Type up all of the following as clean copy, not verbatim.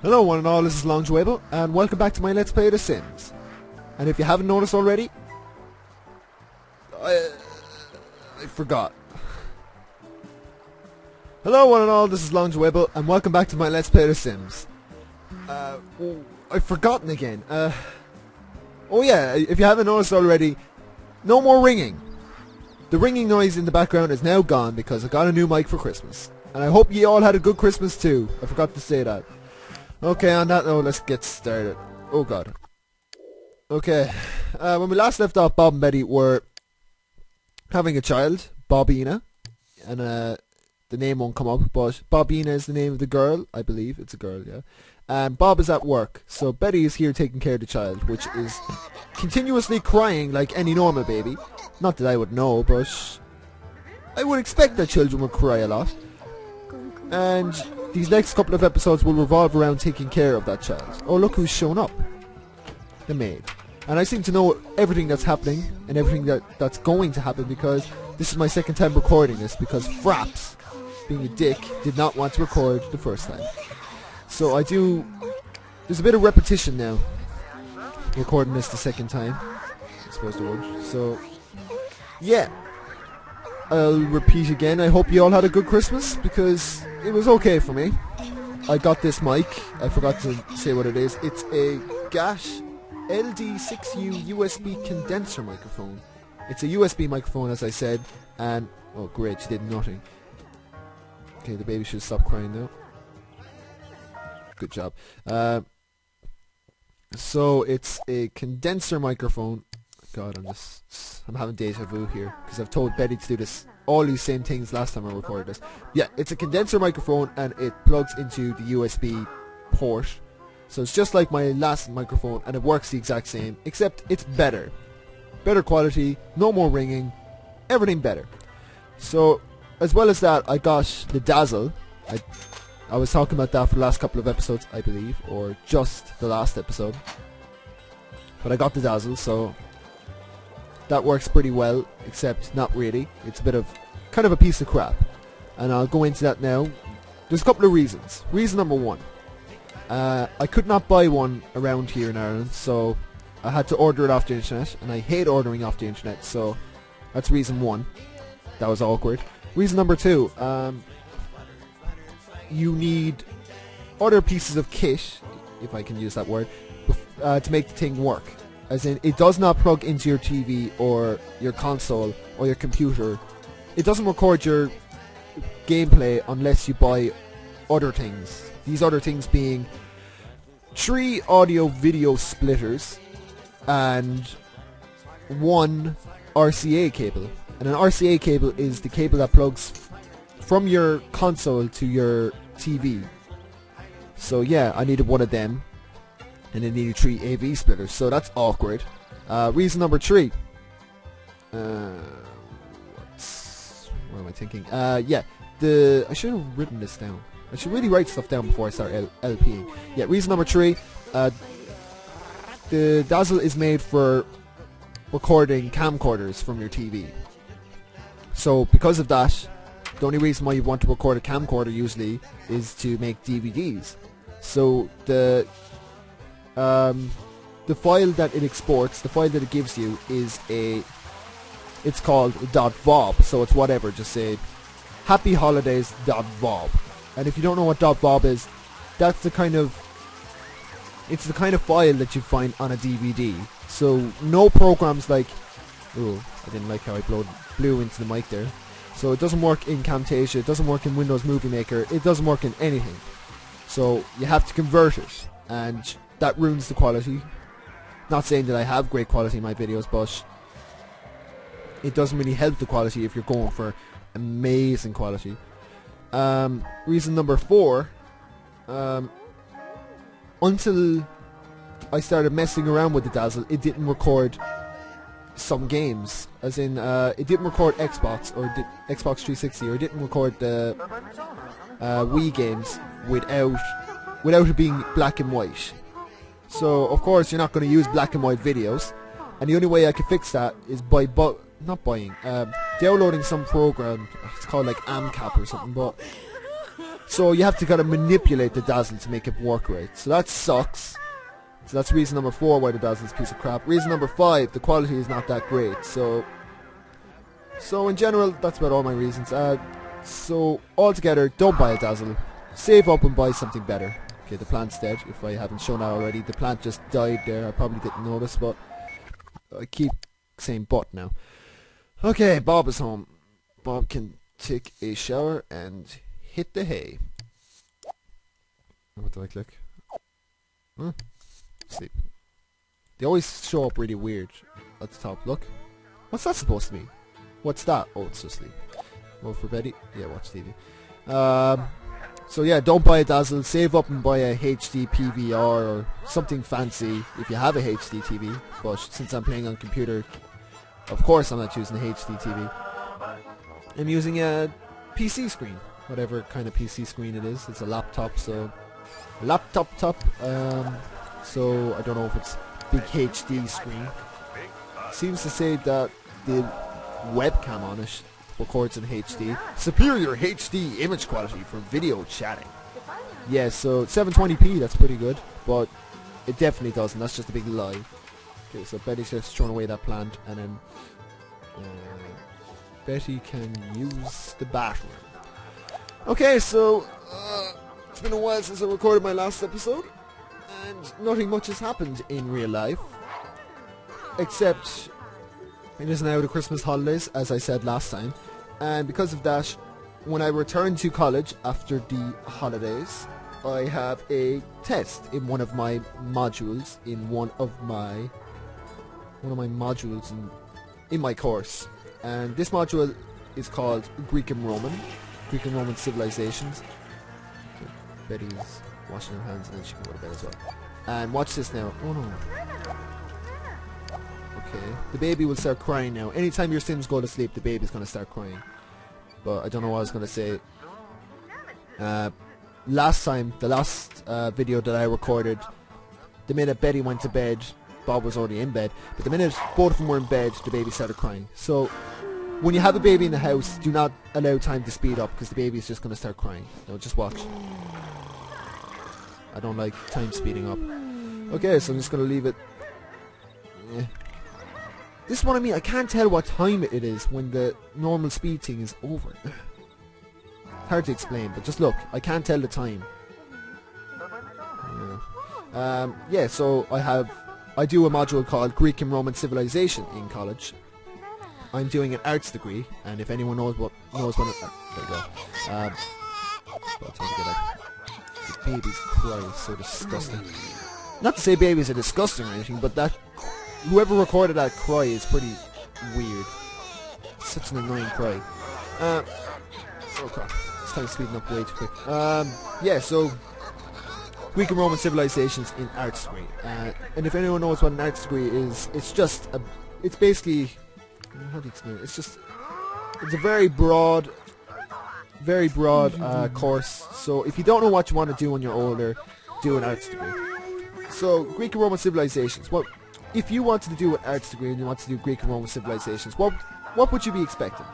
Hello one and all, this is Longewable, and welcome back to my Let's Play The Sims. And if you haven't noticed already, I forgot. Hello one and all, this is Longewable, and welcome back to my Let's Play The Sims. I've forgotten again. Oh yeah, if you haven't noticed already, no more ringing. The ringing noise in the background is now gone because I got a new mic for Christmas. And I hope you all had a good Christmas too. I forgot to say that. Okay, on that note, let's get started. Oh god. Okay, when we last left off, Bob and Betty were having a child, Bobina, and the name won't come up, but Bobina is the name of the girl, I believe. It's a girl, yeah. And Bob is at work, so Betty is here taking care of the child, which is continuously crying like any normal baby. Not that I would know, but I would expect that children would cry a lot. And these next couple of episodes will revolve around taking care of that child. Oh, look who's shown up. The maid. And I seem to know everything that's happening and everything that's going to happen because this is my second time recording this because Fraps, being a dick, did not want to record the first time. So there's a bit of repetition now, recording this the second time, I suppose the word. So, yeah. I'll repeat again, I hope you all had a good Christmas, because it was okay for me. I got this mic, I forgot to say what it is. It's a Gash LD6U USB condenser microphone. It's a USB microphone, as I said, and... oh great, she did nothing. Okay, the baby should stop crying now. Good job. So, it's a condenser microphone. God, I'm having deja vu here because I've told Betty to do all these same things last time I recorded this. Yeah, it's a condenser microphone and it plugs into the USB port. So it's just like my last microphone and it works the exact same, except it's better. Better quality, no more ringing, everything better. So, as well as that, I got the Dazzle. I was talking about that for the last couple of episodes, I believe, or just the last episode. But I got the Dazzle, so... that works pretty well, except not really. It's a bit of, kind of a piece of crap. And I'll go into that now. There's a couple of reasons. Reason number one. I could not buy one around here in Ireland, so I had to order it off the internet. And I hate ordering off the internet, so that's reason one. That was awkward. Reason number two. You need other pieces of kit, if I can use that word, to make the thing work. As in, it does not plug into your TV or your console or your computer. It doesn't record your gameplay unless you buy other things. These other things being 3 audio-video splitters and 1 RCA cable. And an RCA cable is the cable that plugs from your console to your TV. So yeah, I needed one of them. And it needed 3 AV splitters, so that's awkward. Reason number 3. What am I thinking? Yeah, I should have written this down. I should really write stuff down before I start LPing. Yeah, reason number 3. The Dazzle is made for recording camcorders from your TV. So because of that, the only reason why you want to record a camcorder usually is to make DVDs. So the file that it exports, the file that it gives you is it's called .vob, so it's whatever, just say happyholidays.vob. And if you don't know what .vob is, it's the kind of file that you find on a DVD. So no programs like, oh, I didn't like how I blew into the mic there. So it doesn't work in Camtasia, it doesn't work in Windows Movie Maker, it doesn't work in anything. So you have to convert it, and that ruins the quality. Not saying that I have great quality in my videos, but it doesn't really help the quality if you're going for amazing quality. Reason number 4, until I started messing around with the Dazzle, it didn't record some games. As in, it didn't record Xbox or Xbox 360, or it didn't record the Wii games without it being black and white. So, of course, you're not going to use black and white videos. And the only way I could fix that is by downloading some program. It's called like AMCAP or something, but So you have to kind of manipulate the Dazzle to make it work right. So that sucks. So that's reason number 4 why the Dazzle is a piece of crap. Reason number 5, the quality is not that great. So in general, that's about all my reasons. So altogether, don't buy a Dazzle. Save up and buy something better. Okay, the plant's dead. If I haven't shown that already, the plant just died there. I probably didn't notice, but I keep saying but now. Okay, Bob is home. Bob can take a shower and hit the hay. What do I click? Huh? Sleep. They always show up really weird at the top. Look. What's that supposed to be? What's that? Oh, it's just sleep. Well, for Betty? Yeah, watch TV. So yeah, don't buy a Dazzle. Save up and buy a HD PVR or something fancy if you have a HD TV. But since I'm playing on computer, of course I'm not using a HD TV. I'm using a PC screen. Whatever kind of PC screen it is. It's a laptop, so... so I don't know if it's big HD screen. Seems to say that the webcam on it records in HD. Superior HD image quality for video chatting. Yeah, so 720p, that's pretty good, but it definitely doesn't. That's just a big lie. Okay, so Betty's just throwing away that plant, and then Betty can use the bathroom. Okay, so it's been a while since I recorded my last episode, and nothing much has happened in real life, except it is now the Christmas holidays, as I said last time, and because of that, when I return to college after the holidays, I have a test in one of my modules, in my course, and this module is called Greek and Roman Civilizations. So Betty's washing her hands and then she can go to bed as well. And watch this now. Oh no. Okay, the baby will start crying now. Anytime your Sims go to sleep, the baby's going to start crying. But I don't know what I was going to say. Last time, the last video that I recorded, the minute Betty went to bed, Bob was already in bed, but the minute both of them were in bed, the baby started crying. So when you have a baby in the house, do not allow time to speed up, because the baby is just going to start crying. No, just watch. I don't like time speeding up. Okay, so I'm just going to leave it. This is what I mean, I can't tell what time it is when the normal speed thing is over. Hard to explain, but just look, I can't tell the time. Yeah, so I do a module called Greek and Roman Civilization in college. I'm doing an arts degree, and if anyone knows what there you go. Well, time to get out. The baby's cry is so disgusting. Not to say babies are disgusting or anything, but that whoever recorded that cry is pretty weird. Such an annoying cry. Oh crap. This time's speeding up way too quick. Yeah, so Greek and Roman Civilizations in arts degree. And if anyone knows what an arts degree is, it's basically, how do you explain it? It's a very broad course. So if you don't know what you want to do when you're older, do an arts degree. So Greek and Roman Civilizations. Well, if you wanted to do an arts degree and you want to do Greek and Roman Civilizations, what would you be expecting?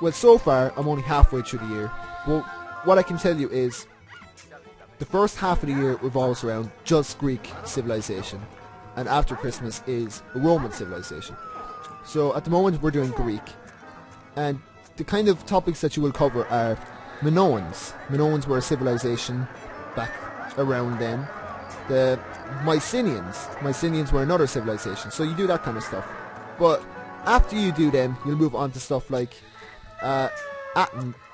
Well, so far I'm only halfway through the year. Well, what I can tell you is the first half of the year revolves around just Greek civilization, and after Christmas is Roman civilization. So at the moment we're doing Greek, and the kind of topics that you will cover are Minoans. Minoans were a civilization back around then. The Mycenaeans were another civilization. So you do that kind of stuff. But after you do them, you'll move on to stuff like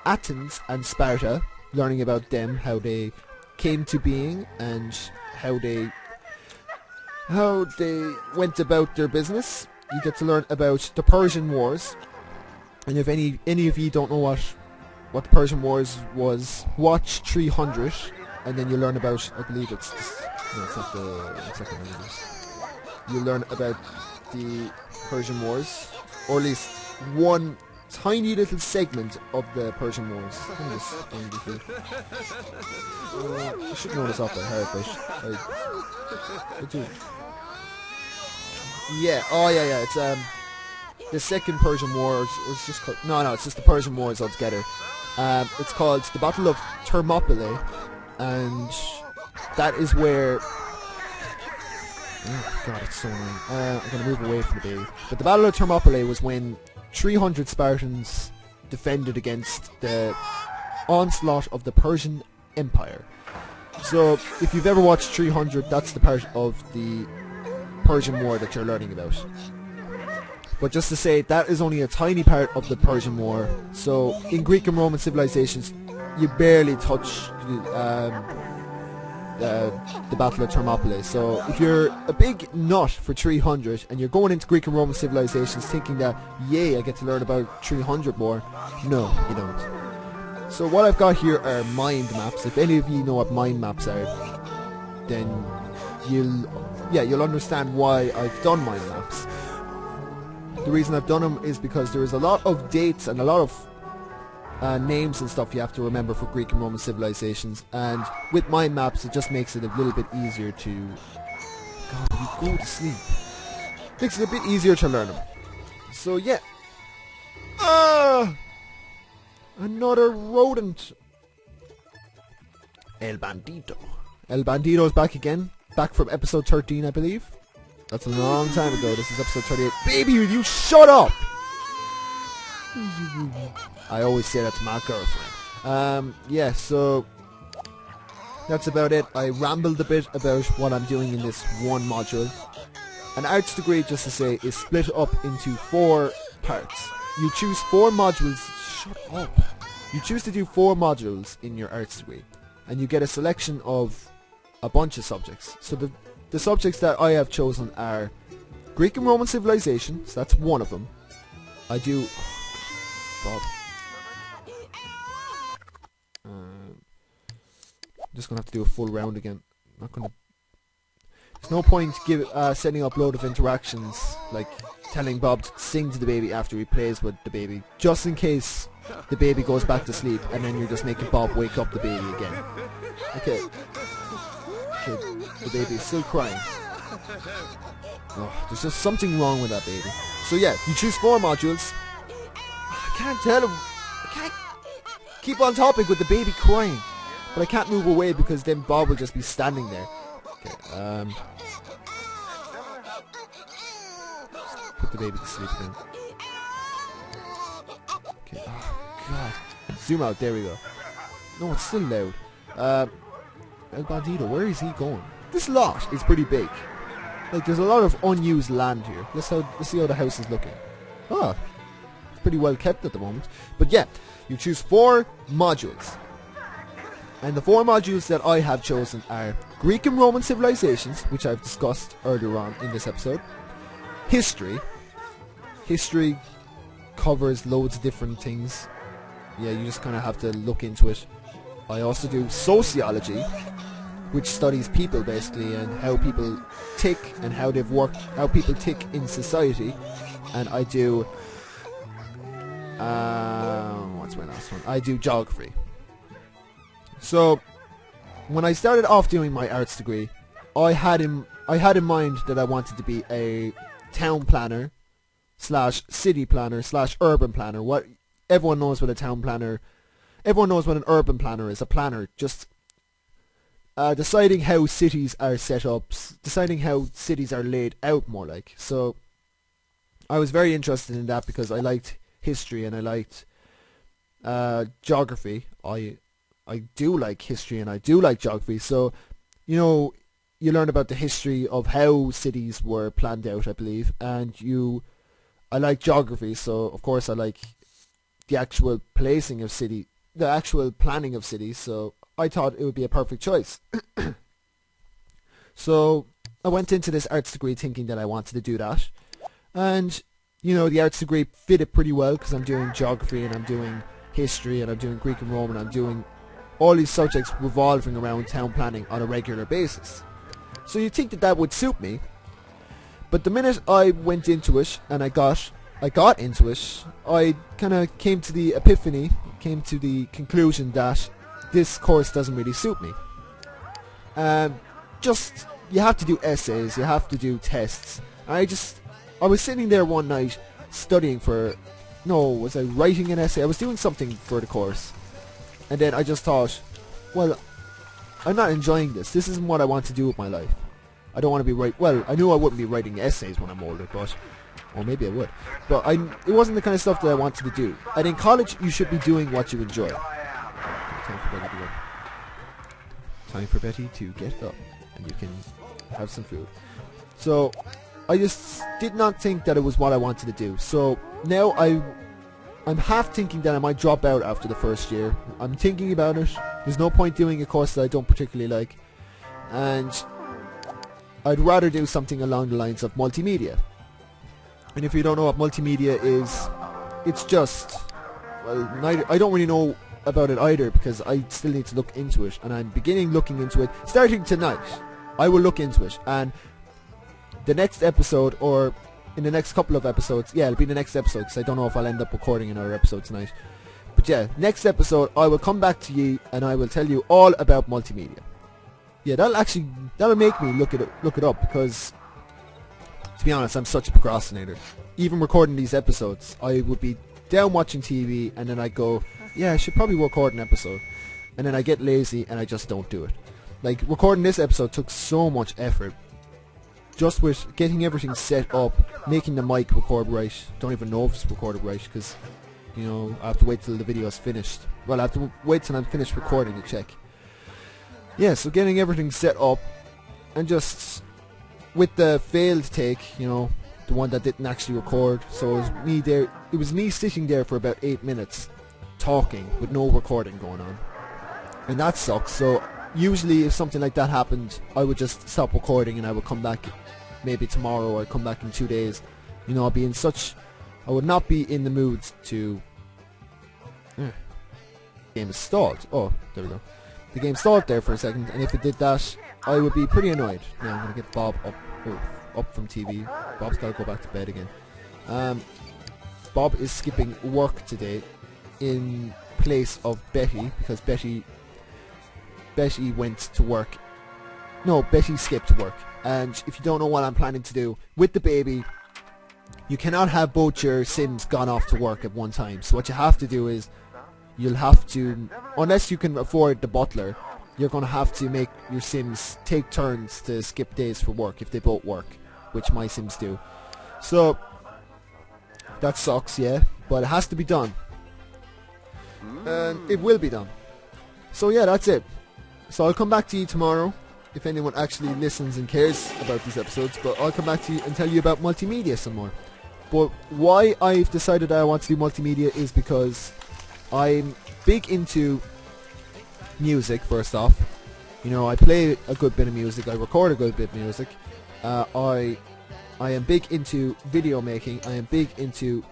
Athens and Sparta, learning about them, how they came to being, and how they went about their business. You get to learn about the Persian Wars, and if any of you don't know what the Persian Wars was, watch 300, and then you learn about, I believe it's not the you learn about the Persian Wars, or at least one tiny little segment of the Persian Wars. I should know this off by heart, but I do. Yeah, oh yeah, it's the second Persian War, it's just called, no, it's just the Persian Wars altogether. It's called the Battle of Thermopylae, and that is where... Oh god, it's so annoying. I'm going to move away from the baby. But the Battle of Thermopylae was when 300 Spartans defended against the onslaught of the Persian Empire. So, if you've ever watched 300, that's the part of the Persian War that you're learning about. But just to say, that is only a tiny part of the Persian War. So, in Greek and Roman civilizations, you barely touch the Battle of Thermopylae. So if you're a big nut for 300 and you're going into Greek and Roman civilizations thinking that, yay, I get to learn about 300 more, no, you don't. So what I've got here are mind maps. If any of you know what mind maps are, then you'll understand why I've done mind maps. The reason I've done them is because there is a lot of dates and a lot of names and stuff you have to remember for Greek and Roman civilizations, and with mind maps it just makes it a little bit easier to... God, you go to sleep. Makes it a bit easier to learn them. So yeah. Another rodent. El Bandito. El Bandito is back again. Back from episode 13, I believe. That's a long time ago. This is episode 38. Baby, you shut up! I always say that to my girlfriend. Yeah, so that's about it. I rambled a bit about what I'm doing in this one module. An arts degree, just to say, is split up into 4 parts. You choose 4 modules. Shut up. You choose to do 4 modules in your arts degree, and you get a selection of a bunch of subjects. So the subjects that I have chosen are Greek and Roman civilization, so that's one of them. I do... Bob. Just gonna have to do a full round again. Not gonna... There's no point setting up a load of interactions, like telling Bob to sing to the baby after he plays with the baby, just in case the baby goes back to sleep, and then you're just making Bob wake up the baby again. Okay. The baby is still crying. Oh, there's just something wrong with that baby. So yeah, you choose 4 modules. I can't tell him. I can't keep on topic with the baby crying. But I can't move away because then Bob will just be standing there. Okay, put the baby to sleep again. Okay, oh god. Zoom out, there we go. No, it's still loud. El Bandito, where is he going? This lot is pretty big. Like, there's a lot of unused land here. Let's see how the house is looking. Oh, it's pretty well kept at the moment. But yeah, you choose 4 modules. And the 4 modules that I have chosen are Greek and Roman civilizations, which I've discussed earlier on in this episode. History. History covers loads of different things. Yeah, you just kind of have to look into it. I also do sociology, which studies people basically, and how people tick and how they've worked, how people tick in society. And I do what's my last one? I do geography. So when I started off doing my arts degree, I had in mind that I wanted to be a town planner slash city planner slash urban planner. What everyone knows what a town planner, everyone knows what an urban planner is. A planner just deciding how cities are set up, deciding how cities are laid out more like. So I was very interested in that because I liked history and I liked geography. I do like history and I do like geography. So, you know, you learn about the history of how cities were planned out, I believe. And I like geography, so of course I like the actual placing of city, the actual planning of cities. So I thought it would be a perfect choice. So I went into this arts degree thinking that I wanted to do that. And, you know, the arts degree fitted pretty well because I'm doing geography and I'm doing history and I'm doing Greek and Roman. I'm doing all these subjects revolving around town planning on a regular basis. So you'd think that that would suit me. But the minute I went into it and I got into it, I kind of came to the epiphany, came to the conclusion that this course doesn't really suit me. Just, you have to do essays, you have to do tests. I was sitting there one night studying for, no, was I writing an essay? I was doing something for the course. And then I just thought, well, I'm not enjoying this. This isn't what I want to do with my life. I don't want to be well, I knew I wouldn't be writing essays when I'm older, but, or maybe I would. But it wasn't the kind of stuff that I wanted to do. And in college, you should be doing what you enjoy. Time for Betty to go. Time for Betty to get up, and you can have some food. So, I just did not think that it was what I wanted to do. So, now I'm half thinking that I might drop out after the first year. I'm thinking about it. There's no point doing a course that I don't particularly like. And I'd rather do something along the lines of multimedia. And if you don't know what multimedia is, it's just, well, I don't really know about it either, because I still need to look into it. And I'm beginning looking into it. Starting tonight, I will look into it. And the next episode, or in the next couple of episodes, yeah, it'll be the next episode, because I don't know if I'll end up recording another episode tonight. But yeah, next episode I will come back to you and I will tell you all about multimedia. Yeah, that'll make me look it up, because to be honest, I'm such a procrastinator. Even recording these episodes, I would be down watching TV and then I go, yeah, I should probably record an episode. And then I get lazy and I just don't do it. Like, recording this episode took so much effort. Just with getting everything set up, making the mic record right. Don't even know if it's recorded right, because, you know, I have to wait till the video is finished. Well, I have to wait till I'm finished recording to check. Yeah, so getting everything set up, and just with the failed take, you know, the one that didn't actually record. So it was me there. It was me sitting there for about 8 minutes, talking with no recording going on, and that sucks. So usually, if something like that happened, I would just stop recording and I would come back maybe tomorrow, or come back in 2 days. You know, I would not be in the mood to... Game is stalled. Oh, there we go. The game stalled there for a second, and if it did that, I would be pretty annoyed. Now I'm going to get Bob up from TV. Bob's got to go back to bed again. Bob is skipping work today in place of Betty, because Betty went to work. No, Betty skipped work. And if you don't know what I'm planning to do with the baby, you cannot have both your Sims gone off to work at one time. So what you have to do is, you'll have to, unless you can afford the butler, you're going to have to make your Sims take turns to skip days for work if they both work, which my Sims do. So that sucks, yeah, but it has to be done. And it will be done. So yeah, that's it. So I'll come back to you tomorrow, if anyone actually listens and cares about these episodes, but I'll come back to you and tell you about multimedia some more. But why I've decided that I want to do multimedia is because I'm big into music, first off. You know, I play a good bit of music, I record a good bit of music. I am big into video making, I am big into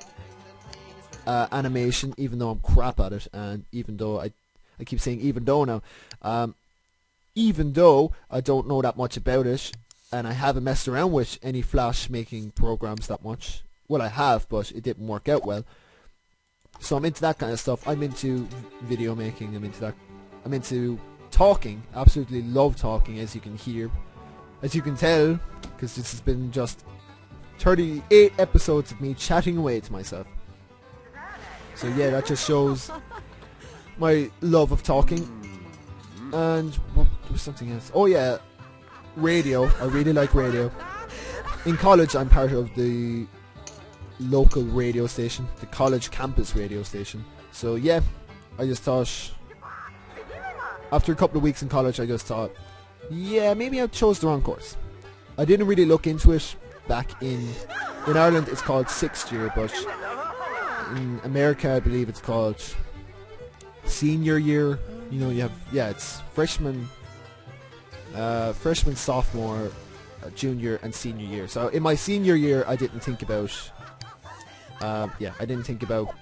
animation, even though I'm crap at it, and even though I keep saying even though now. Even though I don't know that much about it, and I haven't messed around with any Flash making programs that much. Well, I have, but it didn't work out well. So I'm into that kind of stuff. I'm into video making, I'm into that. I'm into talking, absolutely love talking, as you can hear. As you can tell, because this has been just 38 episodes of me chatting away to myself. So yeah, that just shows my love of talking. And what was something else? Oh yeah, radio. I really like radio. In college, I'm part of the local radio station, the college campus radio station. So yeah, I just thought, after a couple of weeks in college, I just thought, yeah, maybe I chose the wrong course. I didn't really look into it back in Ireland. It's called 6th year, but in America, I believe it's called senior year. You know, you have, yeah, it's freshman, sophomore, junior, and senior year. So in my senior year, I didn't think about, I didn't think about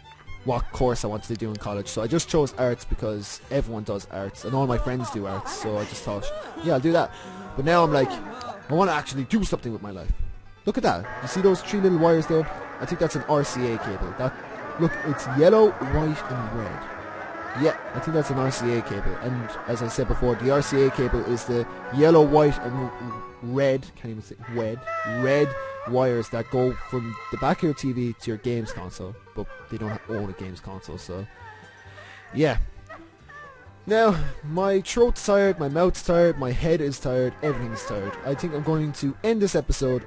what course I wanted to do in college. So I just chose arts because everyone does arts, and all my friends do arts. So I just thought, yeah, I'll do that. But now I'm like, I want to actually do something with my life. Look at that. You see those 3 little wires there? I think that's an RCA cable. That, look, it's yellow, white, and red. Yeah, I think that's an RCA cable, and as I said before, the RCA cable is the yellow, white, and red, can't even say red wires that go from the back of your TV to your games console, but they don't own a games console, so yeah. Now, my throat's tired, my mouth's tired, my head is tired, everything's tired. I think I'm going to end this episode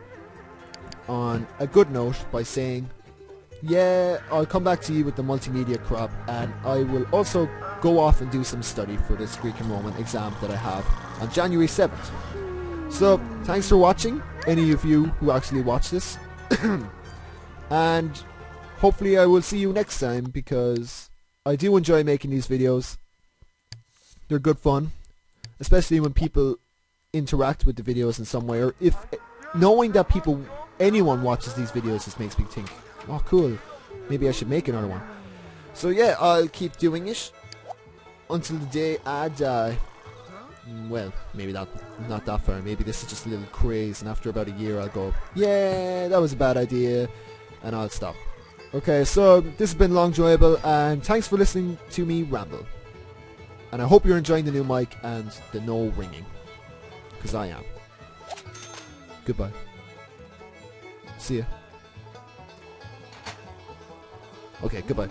on a good note by saying, yeah, I'll come back to you with the multimedia crop, and I will also go off and do some study for this Greek and Roman exam that I have on January 7th. So, thanks for watching, any of you who actually watch this. And hopefully I will see you next time, because I do enjoy making these videos. They're good fun, especially when people interact with the videos in some way, or if knowing that anyone watches these videos just makes me think, oh cool, maybe I should make another one. So yeah, I'll keep doing it until the day I die. Well, maybe not that far. Maybe this is just a little craze, and after about a year I'll go, yeah, that was a bad idea, and I'll stop. Okay, so this has been Long Enjoyable, and thanks for listening to me ramble. And I hope you're enjoying the new mic and the no ringing, because I am. Goodbye. See ya. Okay, goodbye.